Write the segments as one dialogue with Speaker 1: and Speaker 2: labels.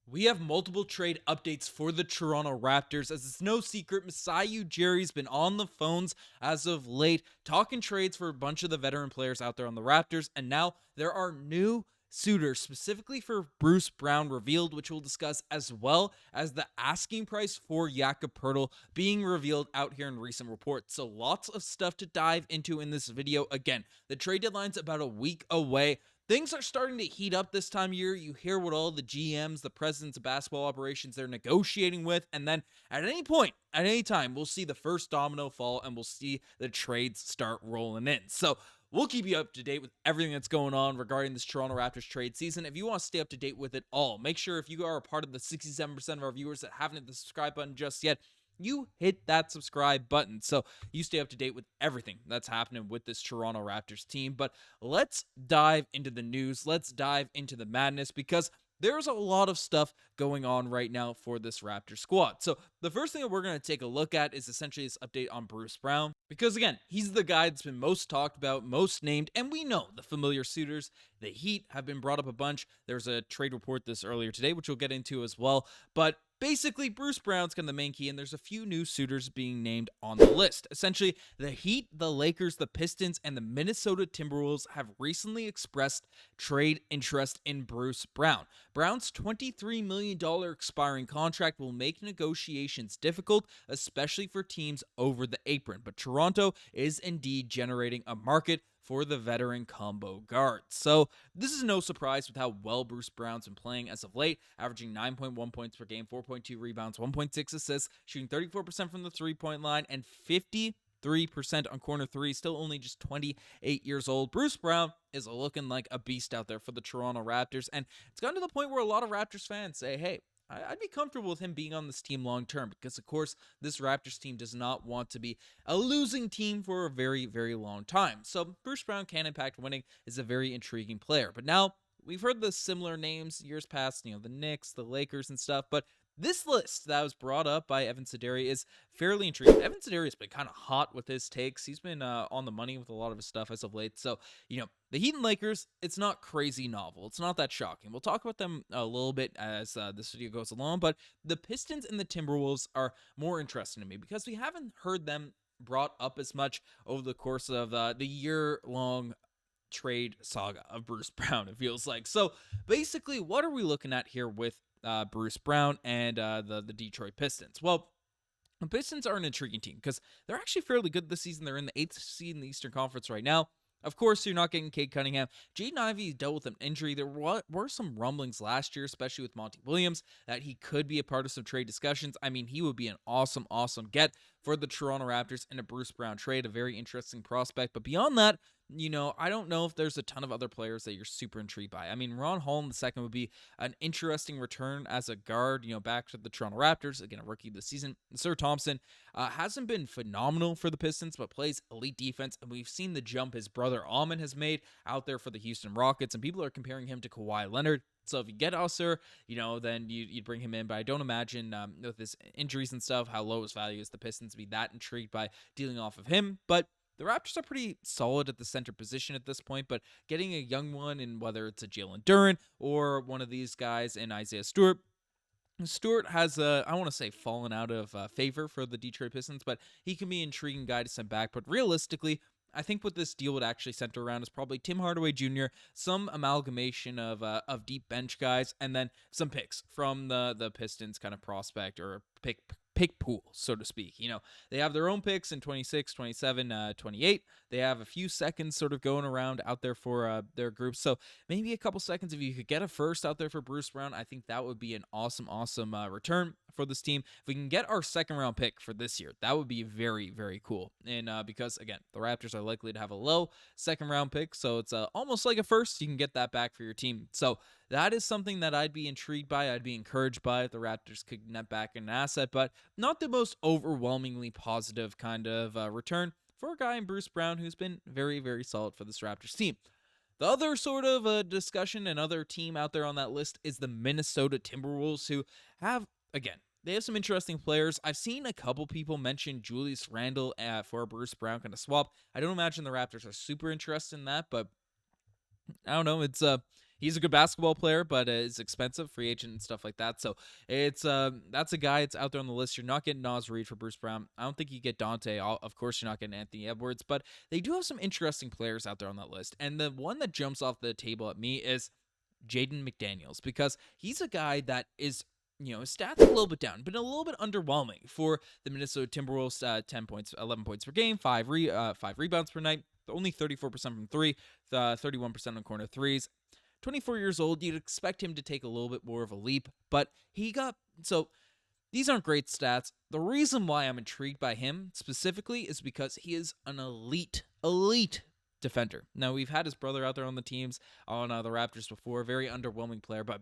Speaker 1: We have multiple trade updates for the Toronto Raptors, as it's no secret Masai Ujiri's been on the phones as of late, talking trades for a bunch of the veteran players out there on the Raptors, and now there are new suitors specifically for Bruce Brown revealed, which we'll discuss, as well as the asking price for Jakob Poeltl being revealed out here in recent reports. So lots of stuff to dive into in this video. Again, the trade deadline's about a week away. Things are starting to heat up this time of year. You hear what all the GMs, the presidents of basketball operations, they're negotiating with. And then at any point, at any time, we'll see the first domino fall and we'll see the trades start rolling in. So we'll keep you up to date with everything that's going on regarding this Toronto Raptors trade season. If you want to stay up to date with it all, make sure if you are a part of the 67% of our viewers that haven't hit the subscribe button just yet, you hit that subscribe button so you stay up to date with everything that's happening with this Toronto Raptors team. But let's dive into the news. Let's dive into the madness, because there's a lot of stuff going on right now for this Raptor squad. So the first thing that we're going to take a look at is essentially this update on Bruce Brown, because again, he's the guy that's been most talked about, most named, and we know the familiar suitors. The Heat have been brought up a bunch. There's a trade report this earlier today, which we'll get into as well. But basically, Bruce Brown's kind of the main key, and there's a few new suitors being named on the list. Essentially, the Heat, the Lakers, the Pistons, and the Minnesota Timberwolves have recently expressed trade interest in Bruce Brown. Brown's $23 million expiring contract will make negotiations difficult, especially for teams over the apron. But Toronto is indeed generating a market for the veteran combo guard. So this is no surprise with how well Bruce Brown's been playing as of late, averaging 9.1 points per game, 4.2 rebounds, 1.6 assists, shooting 34% from the three-point line, and 53% on corner three, still only just 28 years old. Bruce Brown is looking like a beast out there for the Toronto Raptors, and it's gotten to the point where a lot of Raptors fans say, hey, I'd be comfortable with him being on this team long term, because, of course, this Raptors team does not want to be a losing team for a very, very long time. So Bruce Brown can impact winning, is a very intriguing player. But now we've heard the similar names years past, the Knicks, the Lakers and stuff, but this list that was brought up by Evan Sideri is fairly intriguing. Evan Sideri has been kind of hot with his takes. He's been on the money with a lot of his stuff as of late. So, the Heat and Lakers, it's not crazy novel. It's not that shocking. We'll talk about them a little bit as this video goes along, but the Pistons and the Timberwolves are more interesting to me because we haven't heard them brought up as much over the course of the year-long trade saga of Bruce Brown, it feels like. So basically, what are we looking at here with Bruce Brown and the Detroit Pistons? Well, the Pistons are an intriguing team because they're actually fairly good this season. They're in the 8th seed in the Eastern Conference right now. Of course, you're not getting Cade Cunningham. Jaden Ivey dealt with an injury. There were some rumblings last year, especially with Monty Williams, that he could be a part of some trade discussions. I mean, he would be an awesome get for the Toronto Raptors in a Bruce Brown trade, a very interesting prospect. But beyond that, I don't know if there's a ton of other players that you're super intrigued by. I mean, Ron Holland II would be an interesting return as a guard, back to the Toronto Raptors, again, a rookie this season. Sir Thompson hasn't been phenomenal for the Pistons, but plays elite defense, and we've seen the jump his brother Almond has made out there for the Houston Rockets, and people are comparing him to Kawhi Leonard. So if you get Usher, then you'd bring him in. But I don't imagine with his injuries and stuff, how low his value is, the Pistons be that intrigued by dealing off of him. But the Raptors are pretty solid at the center position at this point, but getting a young one, in whether it's a Jalen Duren or one of these guys in Isaiah Stewart, Stewart has, I want to say, fallen out of favor for the Detroit Pistons, but he can be an intriguing guy to send back. But realistically, I think what this deal would actually center around is probably Tim Hardaway Jr., some amalgamation of deep bench guys, and then some picks from the Pistons kind of prospect or pick pool, so to speak. They have their own picks in 26, 27, 28. They have a few seconds sort of going around out there for their group. So maybe a couple seconds, if you could get a first out there for Bruce Brown, I think that would be an awesome return for this team. If we can get our second round pick for this year, that would be very, very cool. And because, again, the Raptors are likely to have a low second round pick, so it's almost like a first. You can get that back for your team. So that is something that I'd be intrigued by. I'd be encouraged by if the Raptors could net back an asset, but not the most overwhelmingly positive kind of return for a guy in Bruce Brown who's been very, very solid for this Raptors team. The other sort of discussion, another team out there on that list, is the Minnesota Timberwolves, who have, again, they have some interesting players. I've seen a couple people mention Julius Randle for a Bruce Brown kind of swap. I don't imagine the Raptors are super interested in that, but I don't know. He's a good basketball player, but is expensive, free agent and stuff like that. So it's that's a guy that's out there on the list. You're not getting Naz Reid for Bruce Brown. I don't think you get Dante. Of course, you're not getting Anthony Edwards, but they do have some interesting players out there on that list. And the one that jumps off the table at me is Jaden McDaniels, because he's a guy that is, his stats a little bit down, been a little bit underwhelming for the Minnesota Timberwolves. 10 points, 11 points per game, five rebounds per night, only 34% from three, 31% on corner threes. 24 years old, you'd expect him to take a little bit more of a leap, but these aren't great stats. The reason why I'm intrigued by him specifically is because he is an elite defender. Now, we've had his brother out there on the teams on the Raptors before, very underwhelming player, but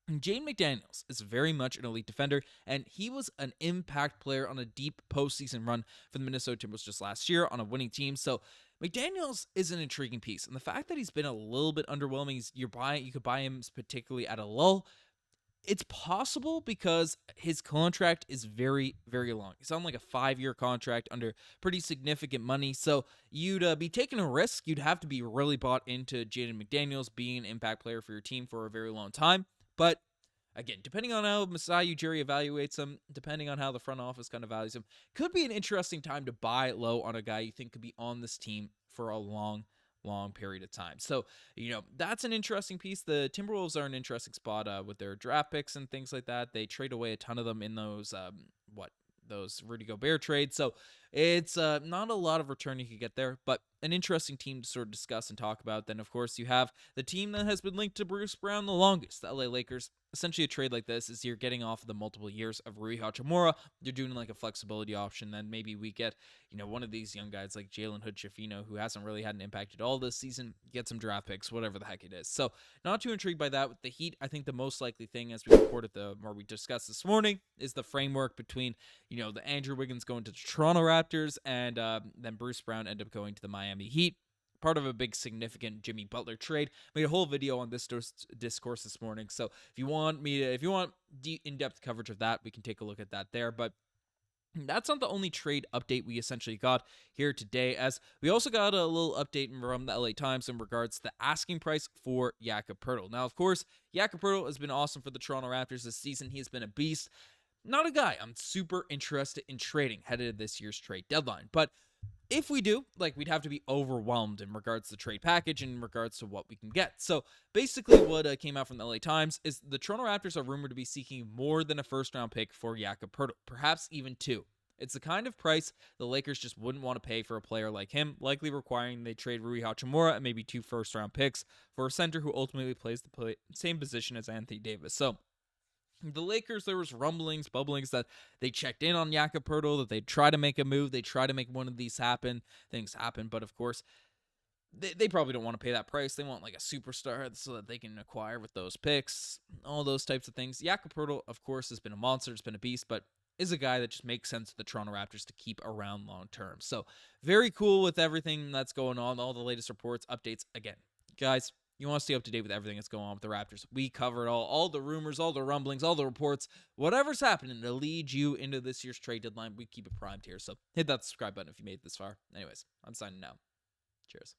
Speaker 1: Jaden McDaniels is very much an elite defender, and he was an impact player on a deep postseason run for the Minnesota Timberwolves just last year on a winning team. So McDaniels is an intriguing piece, and the fact that he's been a little bit underwhelming, you could buy him particularly at a lull. It's possible because his contract is very, very long. He's on like a 5-year contract under pretty significant money. So you'd be taking a risk. You'd have to be really bought into Jaden McDaniels being an impact player for your team for a very long time. But again, depending on how Masai Ujiri evaluates him, depending on how the front office kind of values him, could be an interesting time to buy low on a guy you think could be on this team for a long period of time. So, that's an interesting piece. The Timberwolves are an interesting spot with their draft picks and things like that. They trade away a ton of them in those Rudy Gobert trades. So it's not a lot of return you could get there, but an interesting team to sort of discuss and talk about. Then, of course, you have the team that has been linked to Bruce Brown the longest, the LA Lakers. Essentially, a trade like this is you're getting off of the multiple years of Rui Hachimura. You're doing like a flexibility option. Then maybe we get, one of these young guys like Jalen Hood-Schifino, who hasn't really had an impact at all this season, get some draft picks, whatever the heck it is. So not too intrigued by that. With the Heat, I think the most likely thing, as we reported we discussed this morning, is the framework between, the Andrew Wiggins going to the Toronto Raptors and then Bruce Brown end up going to the Miami Heat. Part of a big significant Jimmy Butler trade. Made a whole video on this discourse this morning. So if you want in-depth coverage of that, we can take a look at that there. But that's not the only trade update we essentially got here today, as we also got a little update from the LA Times in regards to the asking price for Jakob Poeltl. Now, of course, Jakob Poeltl has been awesome for the Toronto Raptors this season. He has been a beast. Not a guy I'm super interested in trading headed to this year's trade deadline. But if we do, we'd have to be overwhelmed in regards to the trade package and in regards to what we can get. So basically what came out from the LA Times is the Toronto Raptors are rumored to be seeking more than a first-round pick for Jakob Poeltl, perhaps even 2. It's the kind of price the Lakers just wouldn't want to pay for a player like him, likely requiring they trade Rui Hachimura and maybe 2 first-round picks for a center who ultimately plays the same position as Anthony Davis. So the Lakers, there was bubblings that they checked in on Jakob Poeltl, that they'd try to make a move, they try to make one of these things happen, but of course, they probably don't want to pay that price. They want like a superstar so that they can acquire with those picks, all those types of things. Jakob Poeltl, of course, has been a monster, has been a beast, but is a guy that just makes sense to the Toronto Raptors to keep around long term. So very cool with everything that's going on, all the latest reports, updates. Again, guys, you want to stay up to date with everything that's going on with the Raptors. We cover it all the rumors, all the rumblings, all the reports, whatever's happening to lead you into this year's trade deadline. We keep it primed here. So hit that subscribe button if you made it this far. Anyways, I'm signing now. Cheers.